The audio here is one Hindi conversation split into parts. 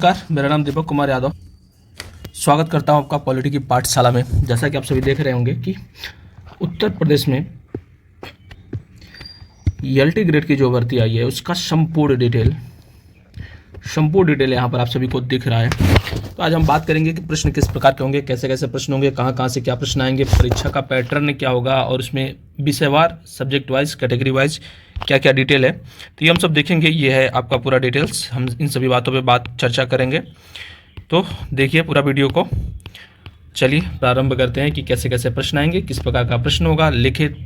नमस्कार, मेरा नाम दीपक कुमार यादव। स्वागत करता हूं आपका पॉलिटी की पाठशाला में। जैसा कि आप सभी देख रहे होंगे कि उत्तर प्रदेश में एलटी ग्रेड की जो भर्ती आई है उसका संपूर्ण डिटेल यहाँ पर आप सभी को दिख रहा है। तो आज हम बात करेंगे कि प्रश्न किस प्रकार के होंगे, कैसे कैसे प्रश्न होंगे, कहाँ से क्या प्रश्न आएंगे, परीक्षा का पैटर्न क्या होगा और उसमें विषयवार, सब्जेक्ट वाइज, कैटेगरी वाइज क्या क्या डिटेल है। तो ये हम सब देखेंगे। ये है आपका पूरा डिटेल्स। हम इन सभी बातों पे चर्चा करेंगे। तो देखिए पूरा वीडियो को। चलिए प्रारंभ करते हैं कि कैसे कैसे प्रश्न आएंगे, किस प्रकार का प्रश्न होगा, लिखित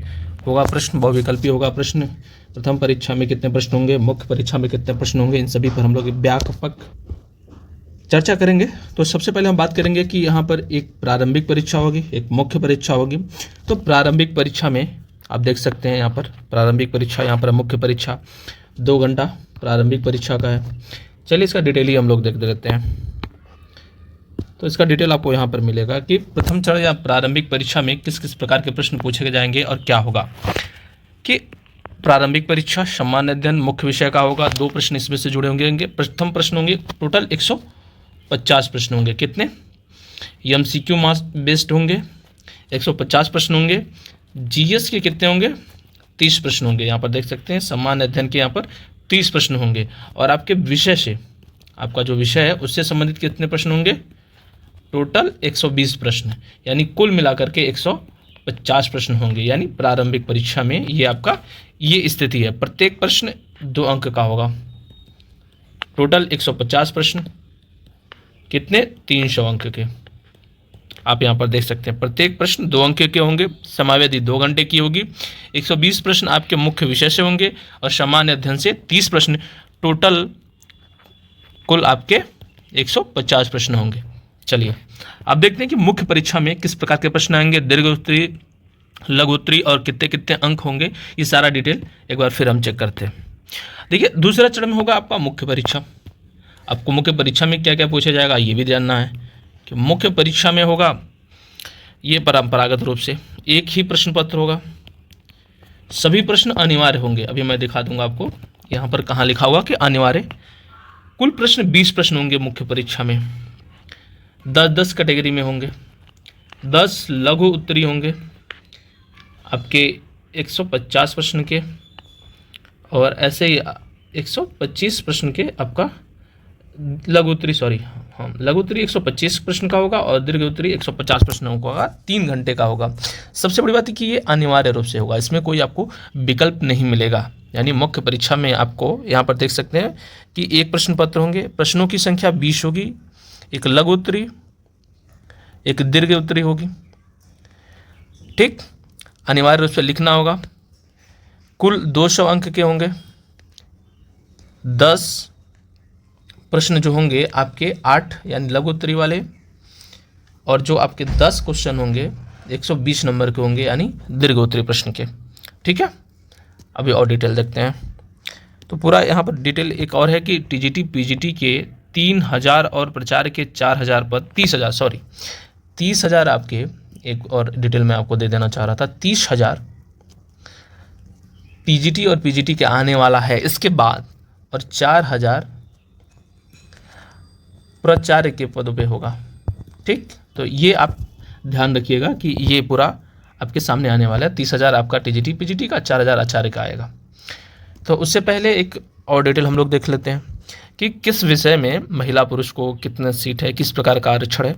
होगा प्रश्न, बहुविकल्पी होगा प्रश्न, प्रथम परीक्षा में कितने प्रश्न होंगे, मुख्य परीक्षा में कितने प्रश्न होंगे, इन सभी पर हम लोग व्यापक चर्चा करेंगे। तो सबसे पहले हम बात करेंगे कि यहाँ पर एक प्रारंभिक परीक्षा होगी, एक मुख्य परीक्षा होगी। तो प्रारंभिक परीक्षा में आप देख सकते हैं यहाँ पर प्रारंभिक परीक्षा, यहाँ पर मुख्य परीक्षा 2 घंटा प्रारंभिक परीक्षा का है। चलिए इसका डिटेल ही हम लोग देख लेते हैं। तो इसका डिटेल आपको यहाँ पर मिलेगा कि प्रथम चरण या प्रारंभिक परीक्षा में किस किस प्रकार के प्रश्न पूछे जाएंगे और क्या होगा। कि प्रारंभिक परीक्षा सामान्य अध्ययन मुख्य विषय का होगा। 2 प्रश्न इसमें से जुड़े होंगे। प्रथम प्रश्न होंगे, टोटल 150 प्रश्न होंगे। कितने? एमसीक्यू मास बेस्ड होंगे, 150 प्रश्न होंगे। जीएस के कितने होंगे? 30 प्रश्न होंगे। यहाँ पर देख सकते हैं सामान्य अध्ययन के यहाँ पर 30 प्रश्न होंगे। और आपके विषय से, आपका जो विषय है उससे संबंधित कितने प्रश्न होंगे? टोटल 120 प्रश्न, यानी कुल मिलाकर के 150 प्रश्न होंगे। यानी प्रारंभिक परीक्षा में ये आपका ये स्थिति है। प्रत्येक प्रश्न 2 अंक का होगा। टोटल 150 प्रश्न, कितने? 300 अंक के। आप यहाँ पर देख सकते हैं प्रत्येक प्रश्न 2 अंक के होंगे। समयावधि 2 घंटे की होगी। 120 प्रश्न आपके मुख्य विषय से होंगे और सामान्य अध्ययन से 30 प्रश्न। टोटल कुल आपके 150 प्रश्न होंगे। चलिए अब देखते हैं कि मुख्य परीक्षा में किस प्रकार के प्रश्न आएंगे, दीर्घ उत्तरी, लघु उत्तरी और कितने कितने अंक होंगे। ये सारा डिटेल एक बार फिर हम चेक करते हैं। देखिए दूसरा चरण में होगा आपका मुख्य परीक्षा। आपको मुख्य परीक्षा में क्या क्या पूछा जाएगा ये भी जानना है। कि मुख्य परीक्षा में होगा ये परंपरागत रूप से एक ही प्रश्न पत्र होगा। सभी प्रश्न अनिवार्य होंगे। अभी मैं दिखा दूंगा आपको यहाँ पर कहाँ लिखा हुआ कि अनिवार्य। कुल प्रश्न 20 प्रश्न होंगे मुख्य परीक्षा में। 10-10 कैटेगरी में होंगे। 10 लघु उत्तरी होंगे आपके 150 प्रश्न के, और ऐसे ही 125 प्रश्न के आपका लघु उत्तरी, लघु उत्तरी 125 प्रश्न का होगा और दीर्घ उत्तरी 150 प्रश्नों का होगा। 3 घंटे का होगा। सबसे बड़ी बात है कि ये अनिवार्य रूप से होगा, इसमें कोई आपको विकल्प नहीं मिलेगा। यानी मुख्य परीक्षा में आपको यहाँ पर देख सकते हैं कि एक प्रश्न पत्र होंगे, प्रश्नों की संख्या 20 होगी, एक लघु उत्तरी, एक दीर्घ उत्तरी होगी। ठीक, अनिवार्य रूप से लिखना होगा। कुल 200 अंक के होंगे। 10 प्रश्न जो होंगे आपके 8 यानी लघु उत्तरी वाले, और जो आपके 10 क्वेश्चन होंगे 120 नंबर के होंगे यानी दीर्घ उत्तरी प्रश्न के। ठीक है, अभी और डिटेल देखते हैं। तो पूरा यहाँ पर डिटेल एक और है कि टीजीटी पीजीटी के 3000 और प्रचार के 4000 पद, 30,000 आपके, एक और डिटेल मैं आपको दे देना चाह रहा था, 30,000 पीजीटी और पीजीटी के आने वाला है इसके बाद, और 4000 प्राचार्य के पदों पे होगा। ठीक, तो ये आप ध्यान रखिएगा कि ये पूरा आपके सामने आने वाला है। 30,000 आपका टीजीटी पीजीटी का, 4000 आचार्य का आएगा। तो उससे पहले एक और डिटेल हम लोग देख लेते हैं कि किस विषय में महिला पुरुष को कितने सीट है, किस प्रकार का आरक्षण है।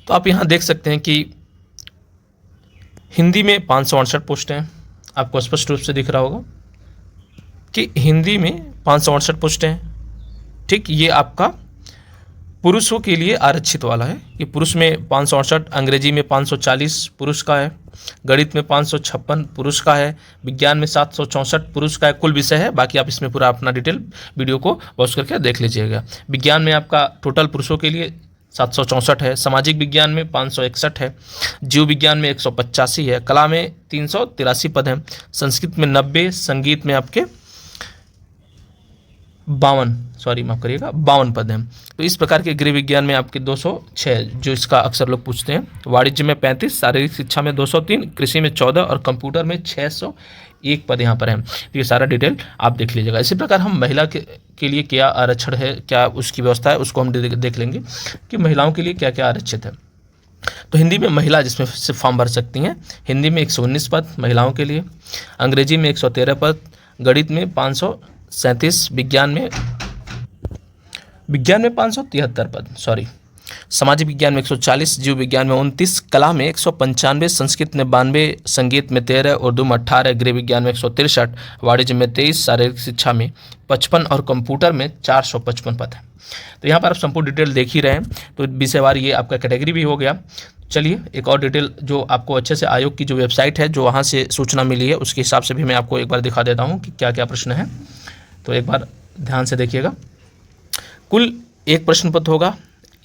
तो आप यहाँ देख सकते हैं कि हिंदी में 568 पोस्ट हैं। आपको स्पष्ट रूप से दिख रहा होगा कि हिंदी में 568 पोस्टें हैं। ठीक, ये आपका पुरुषों के लिए आरक्षित वाला है। ये पुरुष में 568, अंग्रेजी में 540 पुरुष का है, गणित में 556 पुरुष का है, विज्ञान में 764 पुरुष का है। कुल विषय है, बाकी आप इसमें पूरा अपना डिटेल वीडियो को पॉज करके देख लीजिएगा। विज्ञान में आपका टोटल पुरुषों के लिए 764 है, सामाजिक विज्ञान में 561 है, जीव विज्ञान में 185 है, कला में 383 पद हैं, संस्कृत में 90, संगीत में आपके 52 पद हैं। तो इस प्रकार के गृह विज्ञान में आपके 206 जो इसका अक्सर लोग पूछते हैं, वाणिज्य में 35, शारीरिक शिक्षा में 203, कृषि में 14 और कंप्यूटर में एक पद यहाँ पर है। तो ये सारा डिटेल आप देख लीजिएगा। इसी प्रकार हम महिला के लिए क्या आरक्षण है, क्या उसकी व्यवस्था है, उसको हम देख लेंगे कि महिलाओं के लिए क्या क्या आरक्षित है। तो हिंदी में महिला जिसमें सिर्फ फॉर्म भर सकती हैं, हिंदी में 119 पद महिलाओं के लिए, अंग्रेजी में 113 पद, गणित में 537, विज्ञान में 573 पद, सामाजिक विज्ञान में 140, जीव विज्ञान में 29, कला में 195, संस्कृत में 92, संगीत में 13, उर्दू में 18, गृह विज्ञान में 163, वाणिज्य में 23, शारीरिक शिक्षा में 55 और कंप्यूटर में 455 पद है। तो यहाँ पर आप संपूर्ण डिटेल देख ही रहे हैं। तो विषयवार ये आपका कैटेगरी भी हो गया। चलिए एक और डिटेल जो आपको अच्छे से आयोग की जो वेबसाइट है, जो वहाँ से सूचना मिली है, उसके हिसाब से भी मैं आपको एक बार दिखा देता हूँ कि क्या क्या प्रश्न है। तो एक बार ध्यान से देखिएगा। कुल 1 प्रश्न पत्र होगा।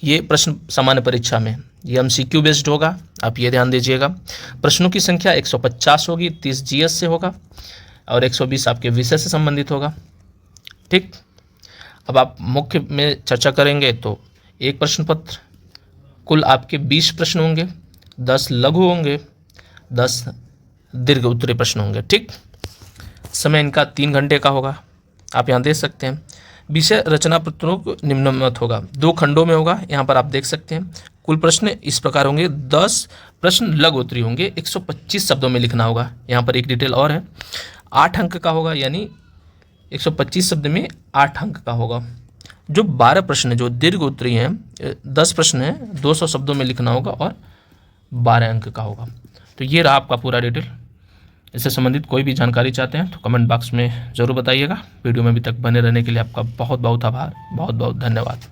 ये प्रश्न सामान्य परीक्षा में, ये MCQ बेस्ड होगा, आप ये ध्यान दीजिएगा। प्रश्नों की संख्या 150 होगी, 30 GS से होगा और 120 आपके विषय से संबंधित होगा। ठीक, अब आप मुख्य में चर्चा करेंगे तो 1 प्रश्न पत्र, कुल आपके 20 प्रश्न होंगे, 10 लघु होंगे, 10 दीर्घ उत्तरीय प्रश्न होंगे। ठीक, समय इनका 3 घंटे का होगा, आप यहाँ देख सकते हैं। विषय रचना पत्रों निम्नमत होगा, 2 खंडों में होगा, यहाँ पर आप देख सकते हैं। कुल प्रश्न इस प्रकार होंगे, 10 प्रश्न लघु उत्तरीय होंगे, 125 शब्दों में लिखना होगा। यहाँ पर एक डिटेल और है, 8 अंक का होगा, यानी 125 शब्द में 8 अंक का होगा। जो 12 प्रश्न है जो दीर्घ उत्तरीय हैं, 10 प्रश्न हैं, 200 शब्दों में लिखना होगा और 12 अंक का होगा। तो ये रहा आपका पूरा डिटेल। इससे संबंधित कोई भी जानकारी चाहते हैं तो कमेंट बॉक्स में ज़रूर बताइएगा। वीडियो में अभी तक बने रहने के लिए आपका बहुत बहुत आभार, बहुत बहुत धन्यवाद।